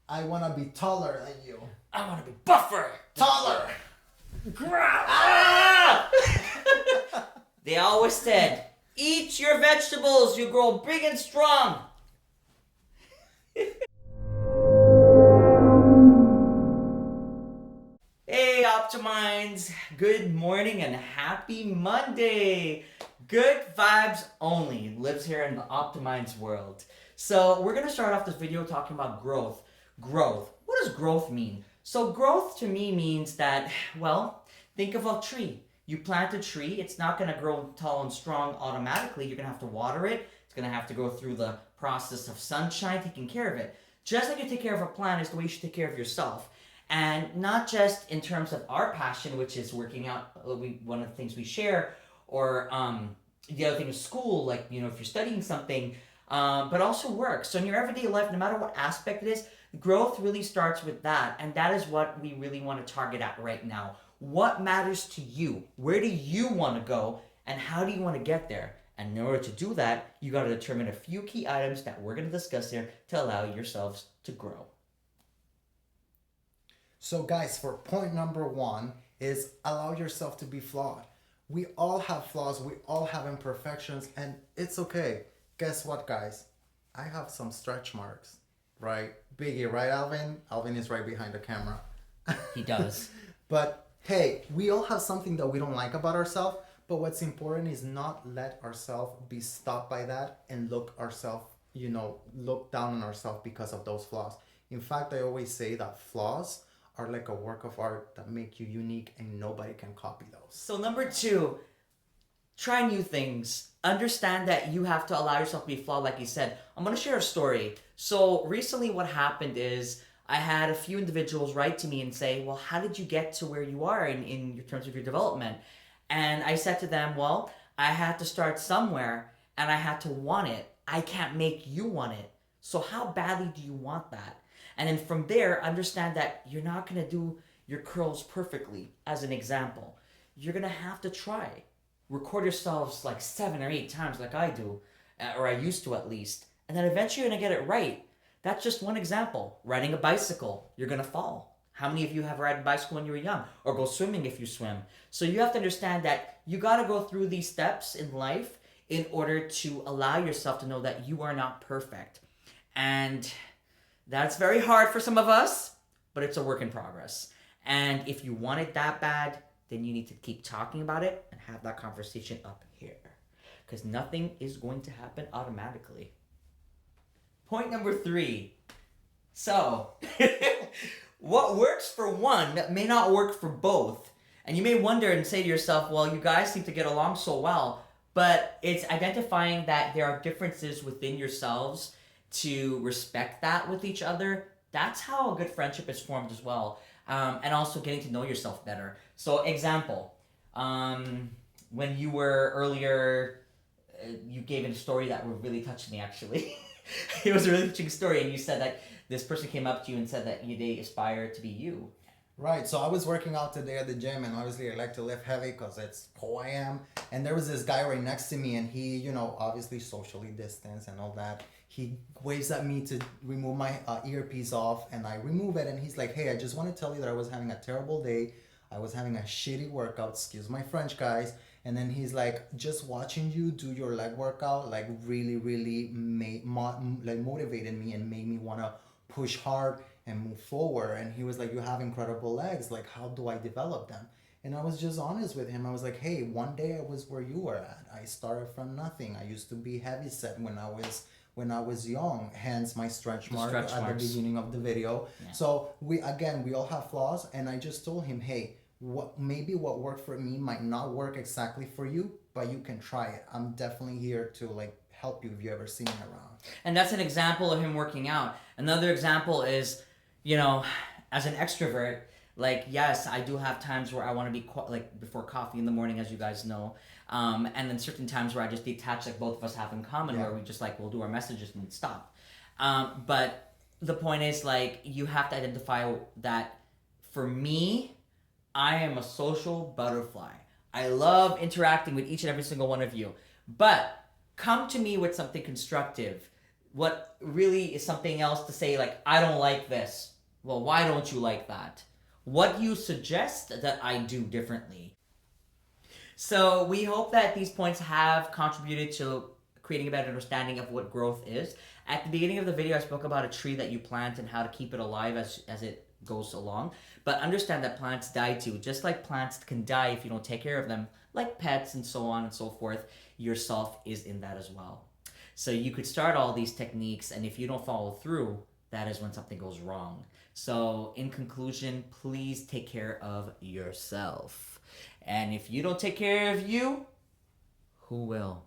I want to be taller than you. I want to be buffer. Taller. Ah! They always said, eat your vegetables, you grow big and strong. Hey, Optiminds. Good morning and happy Monday. Good vibes only lives here in the Optiminds world. So we're going to start off this video talking about growth. Growth. What does growth mean? So growth to me means that, well, think of a tree. You plant a tree, it's not going to grow tall and strong automatically. You're going to have to water it. It's going to have to go through the process of sunshine, taking care of it. Just like you take care of a plant is the way you should take care of yourself. And not just in terms of our passion, which is working out, one of the things we share, or the other thing is school, like, if you're studying something, but also work. So in your everyday life, no matter what aspect it is, growth really starts with that. And that is what we really want to target at right now. What matters to you? Where do you want to go? And how do you want to get there? And in order to do that, you got to determine a few key items that we're going to discuss here to allow yourselves to grow. So guys, for point number one is allow yourself to be flawed. We all have flaws, we all have imperfections, and it's okay. Guess what, guys? I have some stretch marks, right? Biggie, right, Alvin? Alvin is right behind the camera. He does. But hey, we all have something that we don't like about ourselves, but what's important is not let ourselves be stopped by that and look down on ourselves because of those flaws. In fact, I always say that flaws are like a work of art that make you unique and nobody can copy those. So number two, try new things. Understand that you have to allow yourself to be flawed, like you said. I'm going to share a story. So recently what happened is I had a few individuals write to me and say, well, how did you get to where you are in terms of your development? And I said to them, well, I had to start somewhere and I had to want it. I can't make you want it. So how badly do you want that? And then from there, understand that you're not going to do your curls perfectly, as an example. You're going to have to try. Record yourselves like 7 or 8 times like I do, or I used to at least. And then eventually you're going to get it right. That's just one example. Riding a bicycle, you're going to fall. How many of you have ridden a bicycle when you were young? Or go swimming if you swim. So you have to understand that you got to go through these steps in life in order to allow yourself to know that you are not perfect. And that's very hard for some of us, but it's a work in progress. And if you want it that bad, then you need to keep talking about it and have that conversation up here. Because nothing is going to happen automatically. Point number 3. So, what works for one may not work for both. And you may wonder and say to yourself, well, you guys seem to get along so well. But it's identifying that there are differences within yourselves to respect that with each other. That's how a good friendship is formed as well. And also getting to know yourself better. So example, when you were earlier, you gave a story that really touched me actually. It was a really touching story, and you said that this person came up to you and said that they aspire to be you. Right, so I was working out today at the gym, and obviously I like to lift heavy because it's who I am. And there was this guy right next to me, and he, obviously socially distanced and all that. He waves at me to remove my earpiece off, and I remove it, and he's like, hey, I just want to tell you that I was having a terrible day. I was having a shitty workout, excuse my French, guys. And then he's like, just watching you do your leg workout, like really, really motivated me and made me want to push hard and move forward. And he was like, you have incredible legs. Like, how do I develop them? And I was just honest with him. I was like, hey, one day I was where you were at. I started from nothing. I used to be heavy set when I was young, hence my stretch mark at the beginning of the video. Yeah. So we all have flaws, and I just told him, hey, what worked for me might not work exactly for you, but you can try it. I'm definitely here to help you if you ever see me around. And that's an example of him working out. Another example is, as an extrovert, yes, I do have times where I want to be before coffee in the morning, as you guys know. And then certain times where I just detach, like both of us have in common, where we just we'll do our messages and stop. But the point is you have to identify that for me, I am a social butterfly. I love interacting with each and every single one of you. But come to me with something constructive. what really is something else to say, like, I don't like this. Well, why don't you like that? What do you suggest that I do differently? So we hope that these points have contributed to creating a better understanding of what growth is. At the beginning of the video, I spoke about a tree that you plant and how to keep it alive as it goes along. But understand that plants die too. Just like plants can die if you don't take care of them, like pets and so on and so forth, yourself is in that as well. So you could start all these techniques, and if you don't follow through, that is when something goes wrong. So in conclusion, please take care of yourself. And if you don't take care of you, who will?